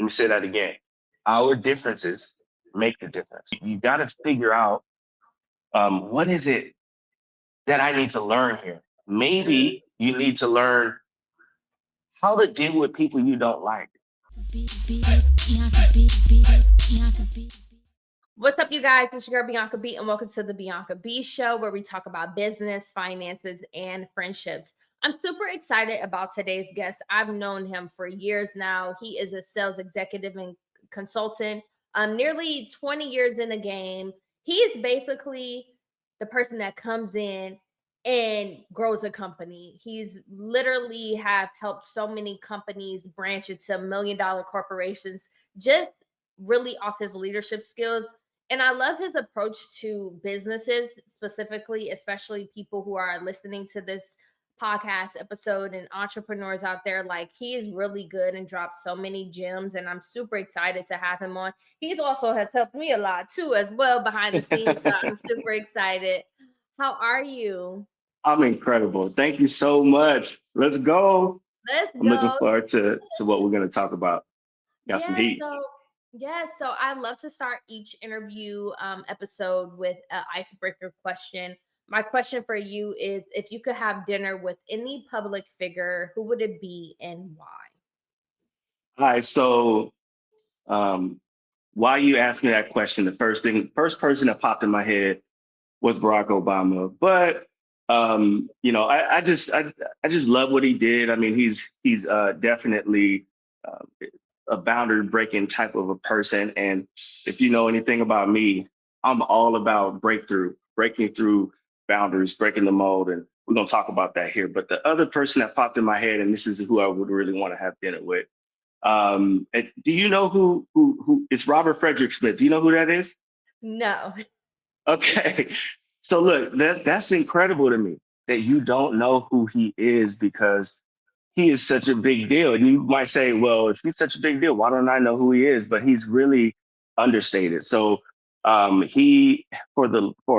me say that again. Our differences make the difference. You got to figure out what is it that I need to learn here. Mm. Maybe you need to learn how to deal with people you don't like. What's up, you guys? It's your girl Bianca B, and welcome to the Bianca B Show, where we talk about business, finances, and friendships. I'm super excited about today's guest. I've known him for years now. He is a sales executive and consultant, nearly 20 years in the game. He is basically the person that comes in and grows a company. He's literally have helped so many companies branch into $1 million corporations just really off his leadership skills. And I love his approach to businesses, specifically, especially people who are listening to this podcast episode and entrepreneurs out there. Like, he is really good and dropped so many gems, and I'm super excited to have him on. He's also has helped me a lot too, as well, behind the scenes. So I'm super excited. How are you? I'm incredible. Thank you so much. Let's go. Let's I'm looking go. forward to what we're going to talk about. Got some Yeah, heat. so I love to start each interview episode with an icebreaker question. My question for you is, if you could have dinner with any public figure, who would it be and why? All right. So, um, while you asked me that question, first person that popped in my head was Barack Obama. But I just love what he did. I mean, he's definitely uh, a boundary breaking type of a person. And if you know anything about me, I'm all about breaking through boundaries, breaking the mold, and we're gonna talk about that here. But the other person that popped in my head, and this is who I would really want to have dinner with. Do you know who it's Robert Frederick Smith? Do you know who that is? No. Okay. So look, that's incredible to me that you don't know who he is because he is such a big deal. And you might say, well, if he's such a big deal, why don't I know who he is? But he's really understated. So he for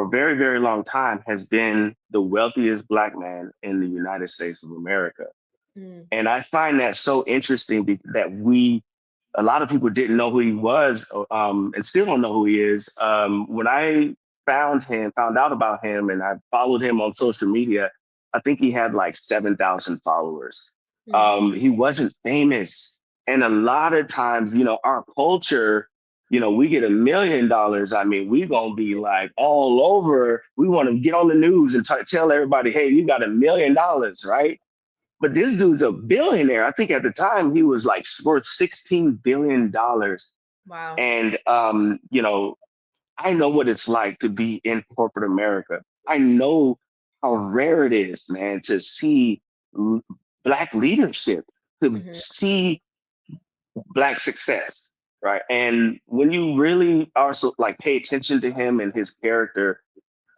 a very, very long time has been the wealthiest black man in the United States of America. Mm, And I find that so interesting that a lot of people didn't know who he was, and still don't know who he is. When I found out about him, and I followed him on social media, I think he had like 7,000 followers. mm, He wasn't famous. And a lot of times, our culture, we get $1 million. I mean, we gonna be like all over. We want to get on the news and tell everybody, hey, you got $1 million, right? But this dude's a billionaire. I think at the time he was like worth $16 billion. wow. And I know what it's like to be in corporate America. I know how rare it is, man, to see l- black leadership, to Hmm. see black success, right? And when you really also like pay attention to him and his character,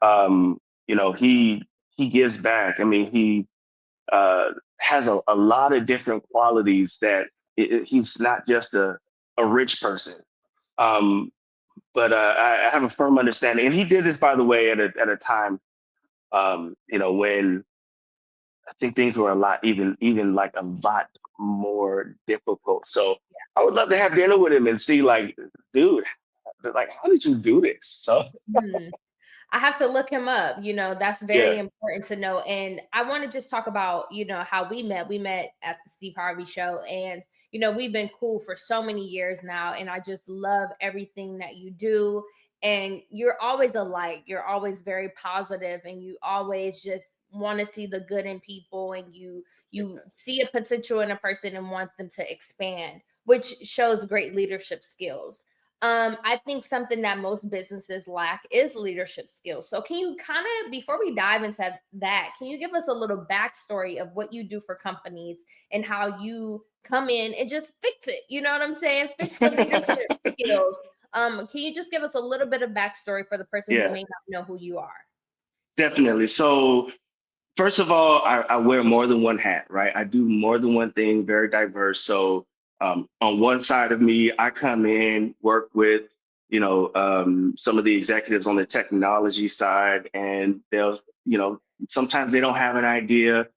um, he gives back. I mean, he has a lot of different qualities that he's not just a rich person. Um, but I have a firm understanding, and he did this, by the way, at a time, when I think things were a lot, even like a lot more difficult. So I would love to have dinner with him and see, like, dude, like, how did you do this? So I have to look him up. That's yeah, very important to know. And I want to just talk about, how we met. We met at the Steve Harvey show, and we've been cool for so many years now. And I just love everything that you do. And you're always a light. You're always very positive, and you always just want to see the good in people, and you see a potential in a person and want them to expand, which shows great leadership skills. I think something that most businesses lack is leadership skills. So, can you kind of, before we dive into that, can you give us a little backstory of what you do for companies and how you come in and just fix it? You know what I'm saying? Fix the leadership skills. Can you just give us a little bit of backstory for the person who yeah, may not know who you are? definitely. So first of all, I wear more than one hat, right? I do more than one thing, very diverse. So on one side of me, I come in, work with, some of the executives on the technology side, and sometimes they don't have an idea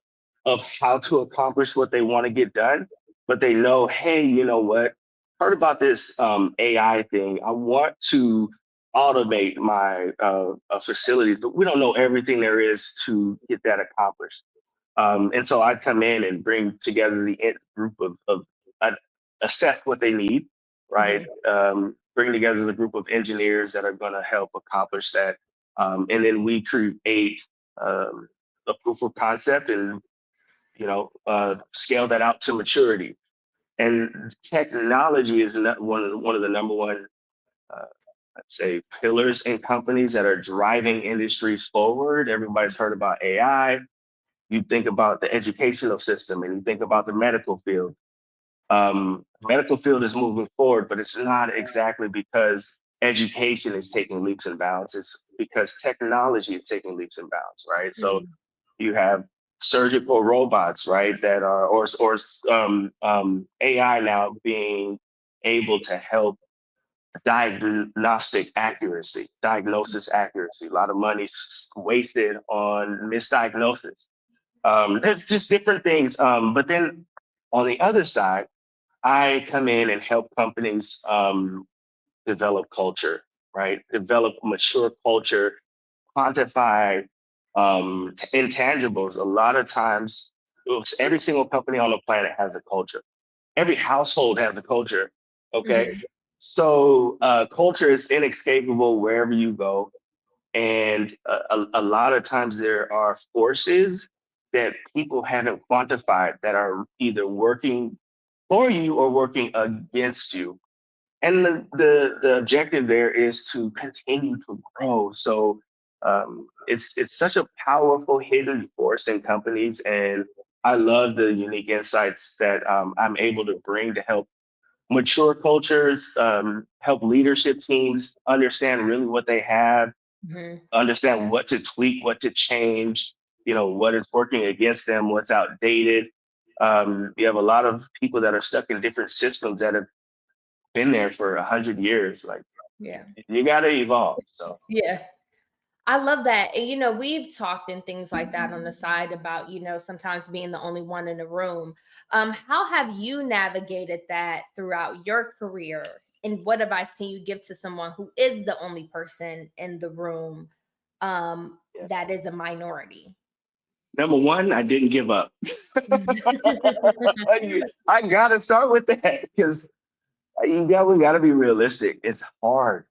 of how to accomplish what they want to get done, but they know, hey, you know what? heard about this AI thing. I want to automate my facilities, but we don't know everything there is to get that accomplished. And so I come in and bring together the group of uh, assess what they need, right? Mhm. Bring together the group of engineers that are going to help accomplish that. And then we create um, a proof of concept and, scale that out to maturity. And technology is not one of the number one, uh, I'd say, pillars in companies that are driving industries forward. Everybody's heard about AI. You think about the educational system and you think about the medical field. Medical field is moving forward, but it's not exactly because education is taking leaps and bounds. It's because technology is taking leaps and bounds, right? So Mhm. you have surgical robots, right, that are or AI now being able to help diagnosis accuracy. A lot of money wasted on misdiagnosis. There's just different things. But then on the other side, I come in and help companies develop culture, right? Develop mature culture, quantify intangibles. A lot of times, every single company on the planet has a culture. Every household has a culture. Okay. Mhm. So culture is inescapable wherever you go. And a lot of times there are forces that people haven't quantified that are either working for you or working against you. And the objective there is to continue to grow. So it's such a powerful hidden force in companies. And I love the unique insights that I'm able to bring to help mature cultures, help leadership teams understand really what they have, Mhm. understand what to tweak, what to change, what is working against them, what's outdated. You have a lot of people that are stuck in different systems that have been there for 100 years. Like Yeah. you got to evolve. So Yeah. I love that. And, we've talked and things like that on the side about, sometimes being the only one in the room. How have you navigated that throughout your career? And what advice can you give to someone who is the only person in the room yeah. that is a minority? Number one, I didn't give up. I gotta start with that because we gotta be realistic. It's hard.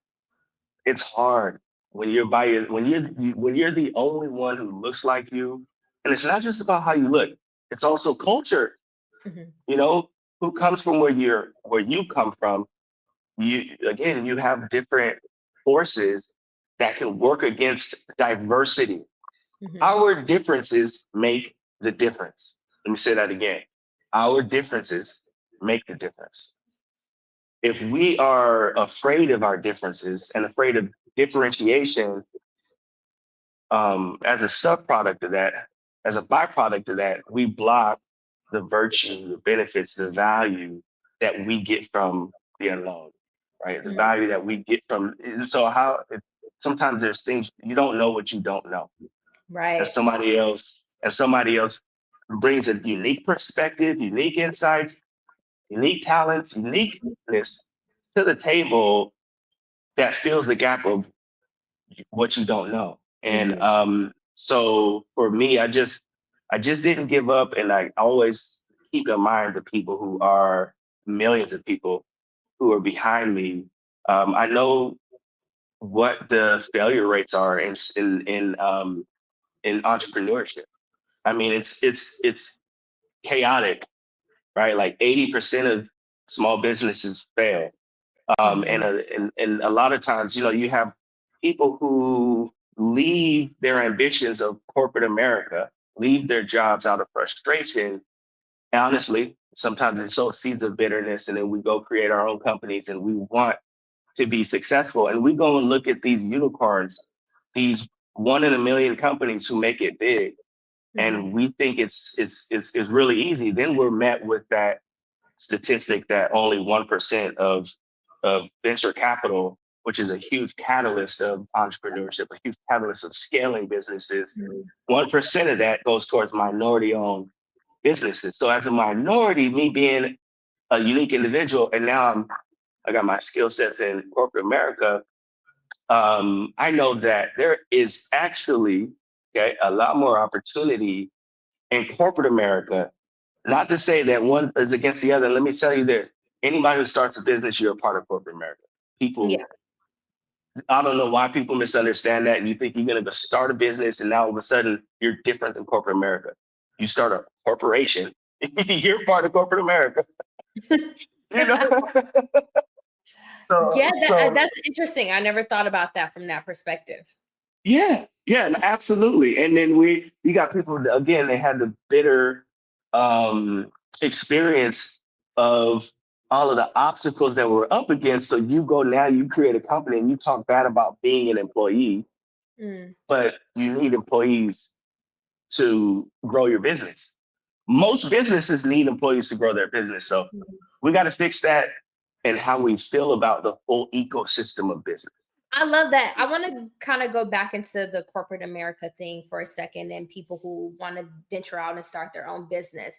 It's hard when you're by your when you're the only one who looks like you, and it's not just about how you look. It's also culture. Mhm. You know who comes from where you come from. You have different forces that can work against diversity. Mhm. Our differences make the difference. Let me say that again. Our differences make the difference. If we are afraid of our differences and afraid of differentiation, as a subproduct of that, as a byproduct of that, we block the virtue, the benefits, the value that we get from the unknown, right? The Mhm. value that we get from. So sometimes there's things you don't know what you don't know, and Right. somebody else brings a unique perspective, unique insights, unique talents, uniqueness to the table that fills the gap of what you don't know. And Mhm. so for me, I just didn't give up, and I always keep in mind the people who are millions of people who are behind me. I know what the failure rates are in entrepreneurship. I mean, it's chaotic, right? Like 80% of small businesses fail. And, Mhm. and a lot of times, you have people who leave their ambitions of corporate America, leave their jobs out of frustration. Honestly, sometimes it sows seeds of bitterness, and then we go create our own companies and we want to be successful. And we go and look at these unicorns, these one in a million companies who make it big. Mhm. And we think it's really easy. Then we're met with that statistic that only 1% of venture capital, which is a huge catalyst of entrepreneurship, a huge catalyst of scaling businesses, Mhm. 1% of that goes towards minority owned businesses. So as a minority, me being a unique individual, and now I got my skill sets in corporate America. I know that there is actually, okay, a lot more opportunity in corporate America. Not to say that one is against the other. Let me tell you this: anybody who starts a business, you're a part of corporate America. Yeah. People, I don't know why people misunderstand that. And you think you're going to go start a business, and now all of a sudden you're different than corporate America. You start a corporation, you're part of corporate America. You know, so Yeah, so that's interesting. I never thought about that from that perspective. yeah, yeah, and absolutely. And then you got people that, again, they had the bitter um, experience of all of the obstacles that we're up against. So you go now, you create a company, and you talk bad about being an employee, Mm. but you need employees to grow your business. Most businesses need employees to grow their business. So we got to fix that and how we feel about the whole ecosystem of business. I love that. I want to kind of go back into the corporate America thing for a second and people who want to venture out and start their own business.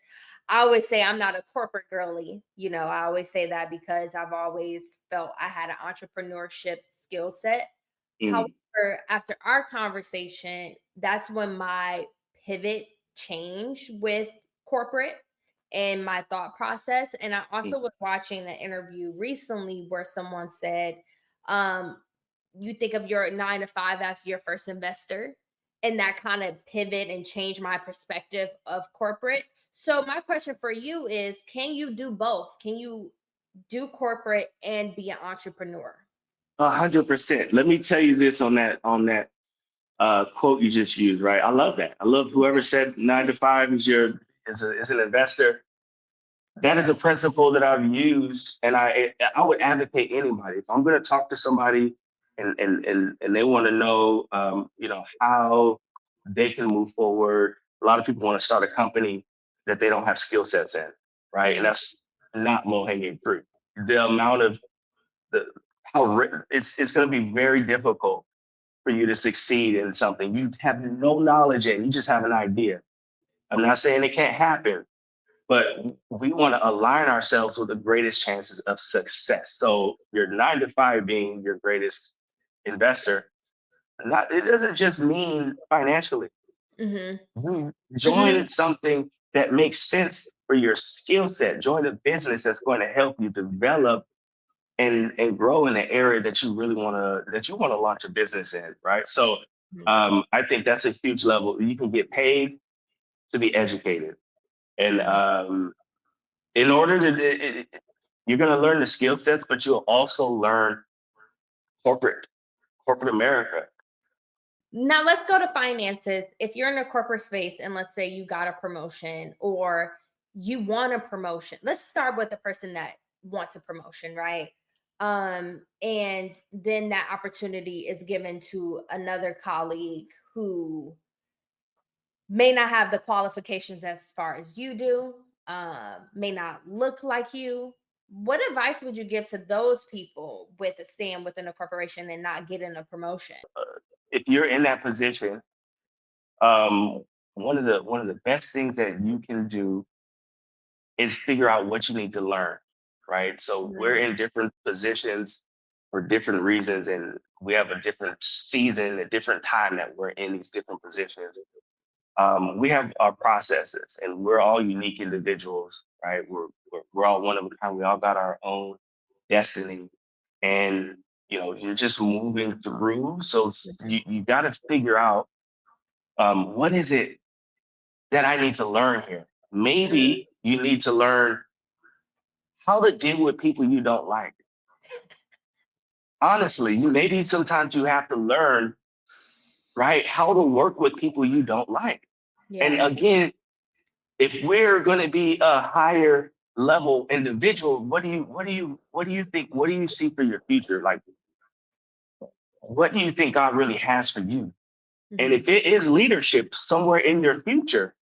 I always say I'm not a corporate girly. I always say that because I've always felt I had an entrepreneurship skill set. Mm, However, after our conversation, that's when my pivot changed with corporate and my thought process. And I mm, also was watching an interview recently where someone said, um, you think of your 9 to 5 as your first investor, and that kind of pivot and change my perspective of corporate. So my question for you is, can you do both? Can you do corporate and be an entrepreneur? 100%. Let me tell you this on that quote you just used, right? I love that. I love whoever said 9 to 5 is an investor. That is a principle that I've used, and I would advocate anybody if I'm going to talk to somebody and they want to know, how they can move forward. A lot of people want to start a company that they don't have skill sets in, right? And Mm, that's not low hanging fruit. The amount of the it's going to be very difficult for you to succeed in something you have no knowledge in. You just have an idea. I'm not saying it can't happen, but we want to align ourselves with the greatest chances of success. So your 9 to 5 being your greatest investor, not it doesn't just mean financially. mhm, You mhm, join something that makes sense for your skill set. Join a business that's going to help you develop and grow in the area that you want to launch a business in, right? So mhm, I think that's a huge level. You can get paid to be educated, and mhm. in order to you're going to learn the skill sets, but you'll also learn corporate corporate America. Now let's go to finances. If you're in a corporate space and let's say you got a promotion or you want a promotion, let's start with the person that wants a promotion, right? And then that opportunity is given to another colleague who may not have the qualifications as far as you do, may not look like you. What advice would you give to those people with a stand within a corporation and not getting a promotion? If you're in that position, um, one of the best things that you can do is figure out what you need to learn, right? So we're Mhm, in different positions for different reasons, and we have a different season, a different time that we're in these different positions. We have our processes, and we're all unique individuals, right? We're all one of a kind. We all got our own destiny, and you're just moving through. So you got to figure out, what is it that I need to learn here. mhm, Maybe you need to learn how to deal with people you don't like. Honestly, maybe sometimes you have to learn, right, how to work with people you don't like. And yeah. again, if we're going to be a higher level individual, what do you think? What do you see for your future? Like, what do you think God really has for you? And Mhm. if it is leadership somewhere in your future,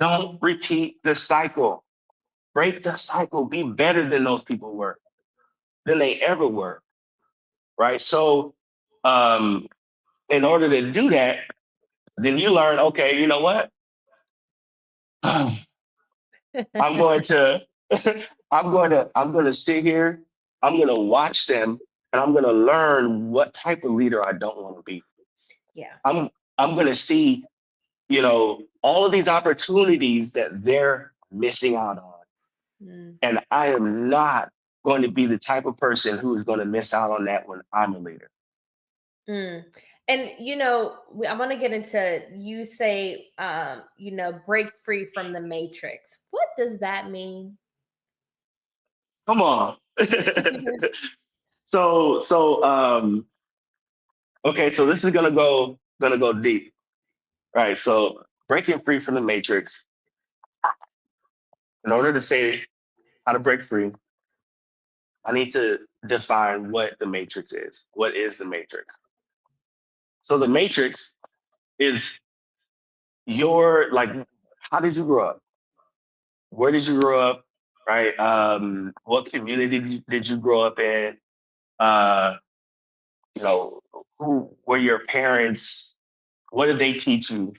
don't repeat the cycle. Break the cycle. Be better than those people were, than they ever were. Right. So, um, in order to do that, then you learn, okay, you know what? I'm going to I'm gonna sit here, I'm gonna watch them, and I'm gonna learn what type of leader I don't want to be. Yeah. I'm gonna see, all of these opportunities that they're missing out on. Mm. And I am not going to be the type of person who is going to miss out on that when I'm a leader. Mm. And I want to get into, you say, break free from the matrix. What does that mean? Come on. So okay, so this is gonna go deep. Right. So breaking free from the matrix, in order to say how to break free, I need to define what the matrix is. What is the matrix? So the matrix is your, like, how did you grow up? Where did you grow up? Right? What community did you grow up in? Uh, you know, who were your parents? What did they teach you?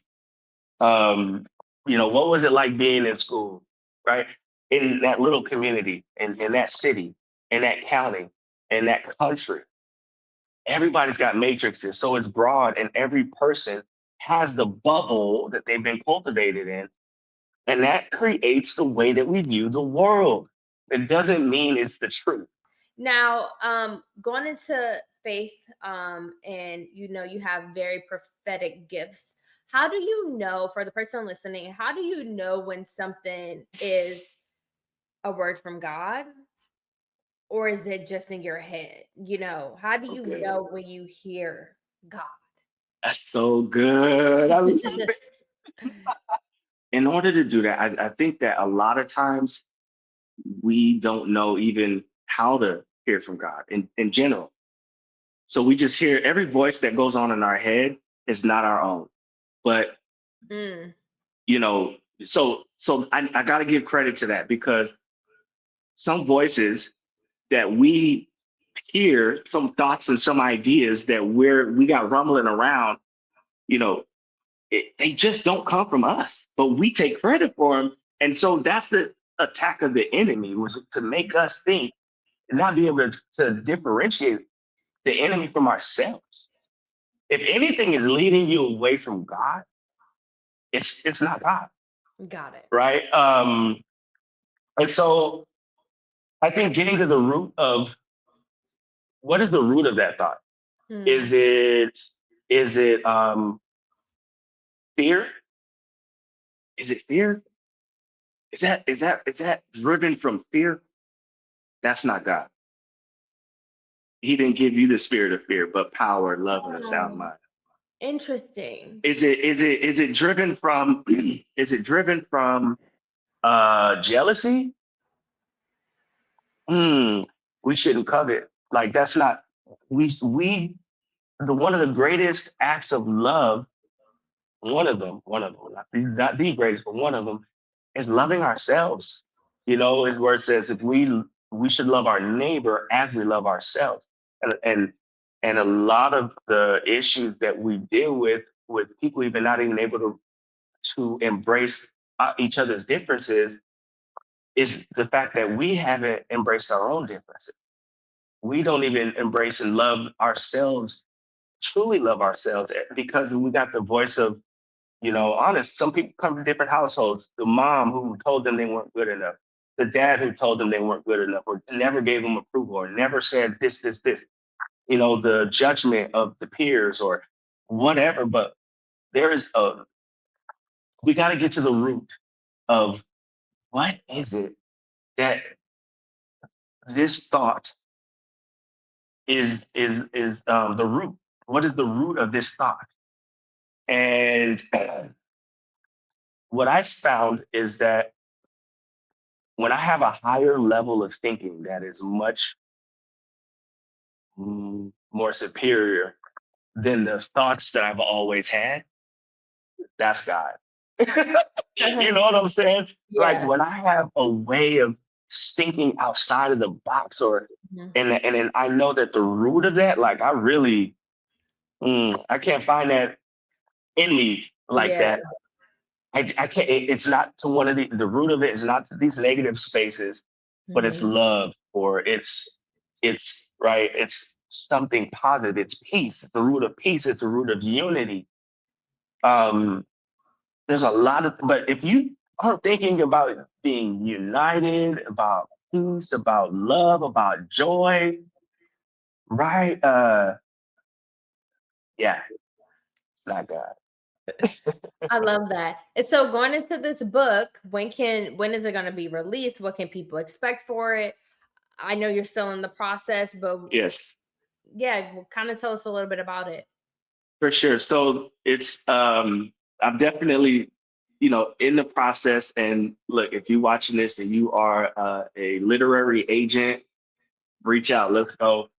Um, what was it like being in school, right? In that little community, in that city, in that county, in that country. Everybody's got matrices, so it's broad, and every person has the bubble that they've been cultivated in, and that creates the way that we view the world. It doesn't mean it's the truth. Now, going into faith, and you have very prophetic gifts. How do you know, for the person listening, how do you know when something is a word from God, or is it just in your head? How do you Okay, know when you hear God? that's so good. I love it. In order to do that, I think that a lot of times we don't know even how to hear from God in general. So we just hear every voice that goes on in our head is not our own. But Mm, you know, so I got to give credit to that, because some voices that we hear, some thoughts and some ideas that we got rumbling around, you know, they just don't come from us, but we take credit for them. And so that's the attack of the enemy, was to make us think and not be able to differentiate the enemy from ourselves. If anything is leading you away from God, it's not God, got it. right? And so I think getting to the root of, what is the root of that thought? Mm, Is it fear? Is it fear? Is that driven from fear? That's not God. He didn't give you the spirit of fear, but power, love, and a sound oh, mind. interesting. Is it driven from is it driven from jealousy? Hmm, we shouldn't covet. Like, that's not, we the one of the greatest acts of love, one of them, not the greatest, but one of them, is loving ourselves. Is where it says, if we should love our neighbor as we love ourselves. And a lot of the issues that we deal with people even not even able to embrace each other's differences, is the fact that we haven't embraced our own differences. We don't even embrace and love ourselves, truly love ourselves, because we got the voice of, honest. Some people come from different households. The mom who told them they weren't good enough, the dad who told them they weren't good enough, or never gave them approval, or never said this. The judgment of the peers or whatever. But there is we got to get to the root of, what is it that this thought is the root. What is the root of this thought? And what I found is that when I have a higher level of thinking that is much more superior than the thoughts that I've always had, that's God. You know what I'm saying? Like, Yeah. when I have a way of thinking outside of the box, or Mhm. and then I know that the root of that, like, I really, I can't find that in me like Yeah. that. I can't. It's not to one of the root of it is not to these negative spaces, but it's Mhm. love or it's right. It's something positive. It's peace. It's the root of peace. It's a root of unity. Um, there's a lot of, but if you are thinking about being united, about peace, about love, about joy, right? Yeah, it's not God. I love that. And so going into this book, when is it going to be released? What can people expect for it? I know you're still in the process, but Yes, yeah, well, kind of tell us a little bit about it. for sure. So it's I'm definitely, in the process. And look, if you're watching this and you are a literary agent, reach out. Let's go.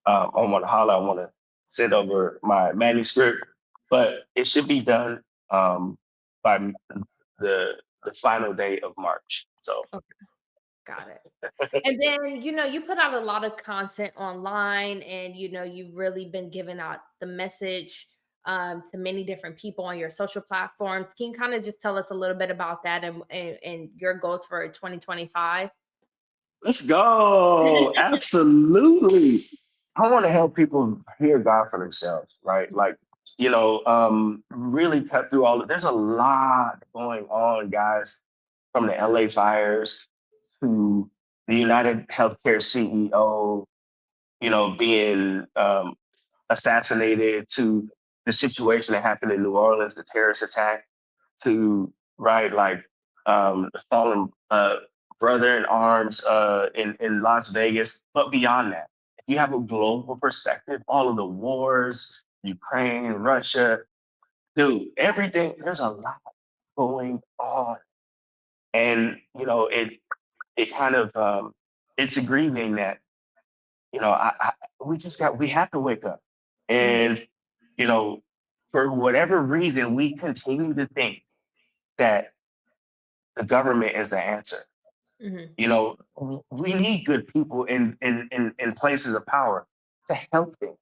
I want to holler. I want to send over my manuscript, but it should be done by the the final day of March. So Okay, got it. And then, you put out a lot of content online and, you've really been giving out the message to many different people on your social platforms. Can you kind of just tell us a little bit about that and your goals for 2025? let's go. Absolutely. I want to help people hear God for themselves, right? Like, really cut through all of there's a lot going on, guys, from the LA fires to the United Healthcare CEO, being assassinated to the situation that happened in New Orleans, the terrorist attack, to right like the fallen brother in arms in Las Vegas. But beyond that, if you have a global perspective, all of the wars, Ukraine, Russia, dude, everything. There's a lot going on, and it kind of it's grieving that we have to wake up. Mhm, And, you know, for whatever reason, we continue to think that the government is the answer. mhm. We need good people in places of power to help things.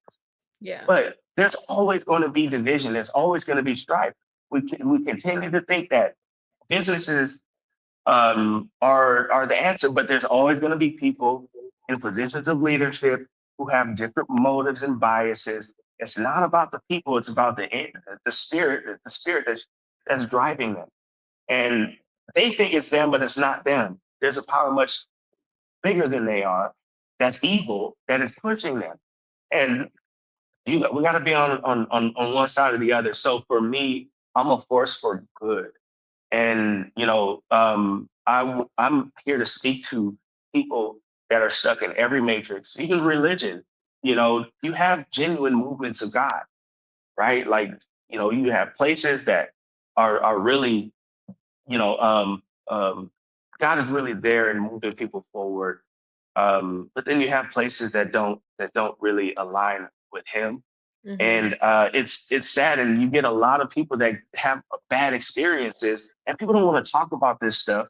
Yeah. But there's always going to be division. There's always going to be strife. We continue to think that businesses are the answer, but there's always going to be people in positions of leadership who have different motives and biases. It's not about the people; it's about the spirit that's driving them. And they think it's them, but it's not them. There's a power much bigger than they are that's evil that is pushing them. And we got to be on one side or the other. So for me, I'm a force for good. And I'm here to speak to people that are stuck in every matrix, even religion. You have genuine movements of God, right? Like, you have places that are really, you know, God is really there and moving people forward. But then you have places that don't really align with Him, Mhm. and it's sad. And you get a lot of people that have bad experiences, and people don't want to talk about this stuff,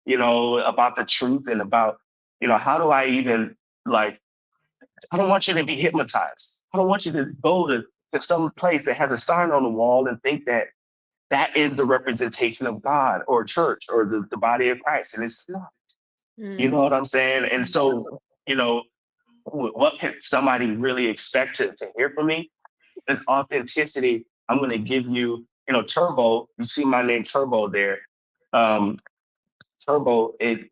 about the truth and about, how do I even like, I don't want you to be hypnotized. I don't want you to go to some place that has a sign on the wall and think that that is the representation of God or church or the body of Christ, and it's not. You know Mm. what I'm saying? And so, what can somebody really expect to hear from me? This authenticity. I'm going to give you, Turbo. You see my name Turbo there. Um, Turbo. If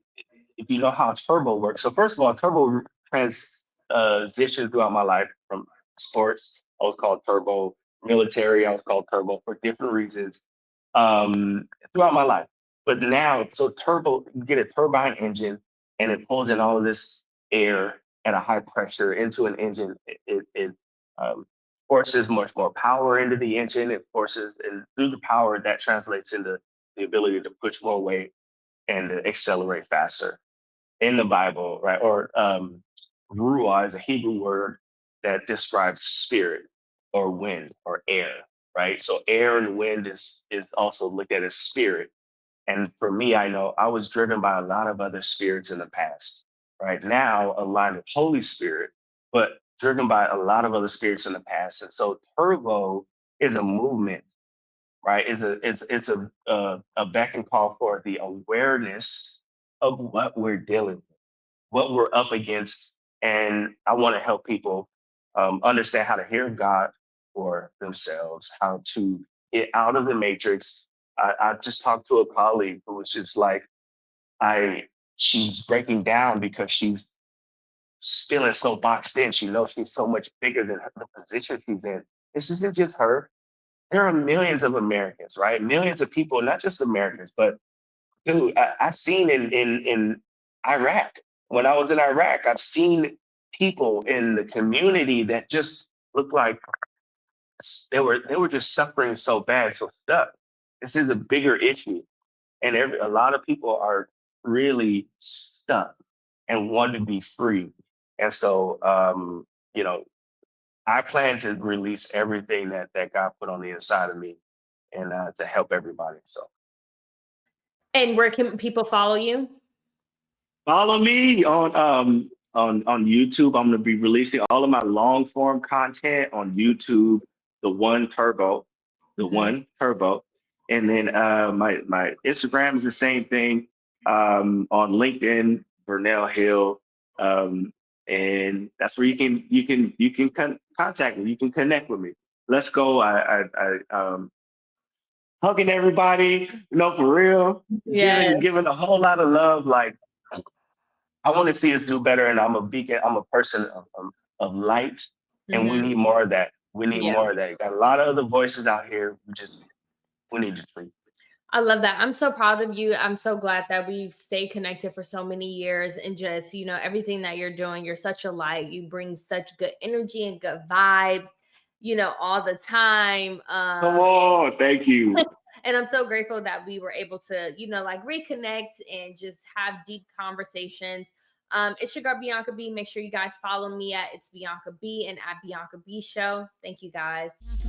you know how Turbo works. So first of all, Turbo transitioned throughout my life from sports. I was called Turbo. Military. I was called Turbo for different reasons throughout my life. But now, so turbo, you get a turbine engine, and it pulls in all of this air at a high pressure into an engine. It um, forces much more power into the engine. It forces, and through the power, that translates into the ability to push more weight and to accelerate faster. In the Bible, right? Or ruah is a Hebrew word that describes spirit or wind or air, right? So air and wind is also looked at as spirit. And for me, I know I was driven by a lot of other spirits in the past. Right now, aligned with Holy Spirit, but driven by a lot of other spirits in the past. And so turbo is a movement, right? It's a beck and call for the awareness of what we're dealing with, what we're up against, and I want to help people understand how to hear God for themselves, how to get out of the matrix. I just talked to a colleague who was just like, I she's breaking down because she's feeling so boxed in. She knows she's so much bigger than the position she's in. This isn't just her. There are millions of Americans, right? Millions of people, not just Americans, but dude, I've seen in Iraq. When I was in Iraq, I've seen people in the community that just look like they were just suffering so bad, so stuck. This is a bigger issue, and a lot of people are really stuck and want to be free. And so, you know, I plan to release everything that God put on the inside of me, and to help everybody. So And where can people follow you? follow me on YouTube. I'm going to be releasing all of my long form content on YouTube. The One Turbo, the Mhm. One Turbo, and then my Instagram is the same thing. On LinkedIn, Vernell Hill, and that's where you can contact me. You can connect with me. Let's go. I hugging everybody, for real, Yes. giving a whole lot of love. Like, I want to see us do better, and I'm a beacon. I'm a person of light, and we Mhm. need more of that. We need Yeah. more of that. Got a lot of other voices out here. We need to treat. I love that. I'm so proud of you. I'm so glad that we've stayed connected for so many years and just, everything that you're doing. You're such a light. You bring such good energy and good vibes, all the time. Come on, thank you. And I'm so grateful that we were able to, like reconnect and just have deep conversations. It's your girl Bianca B. Make sure you guys follow me at It's Bianca B and at Bianca B Show. Thank you guys. Bianca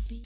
B.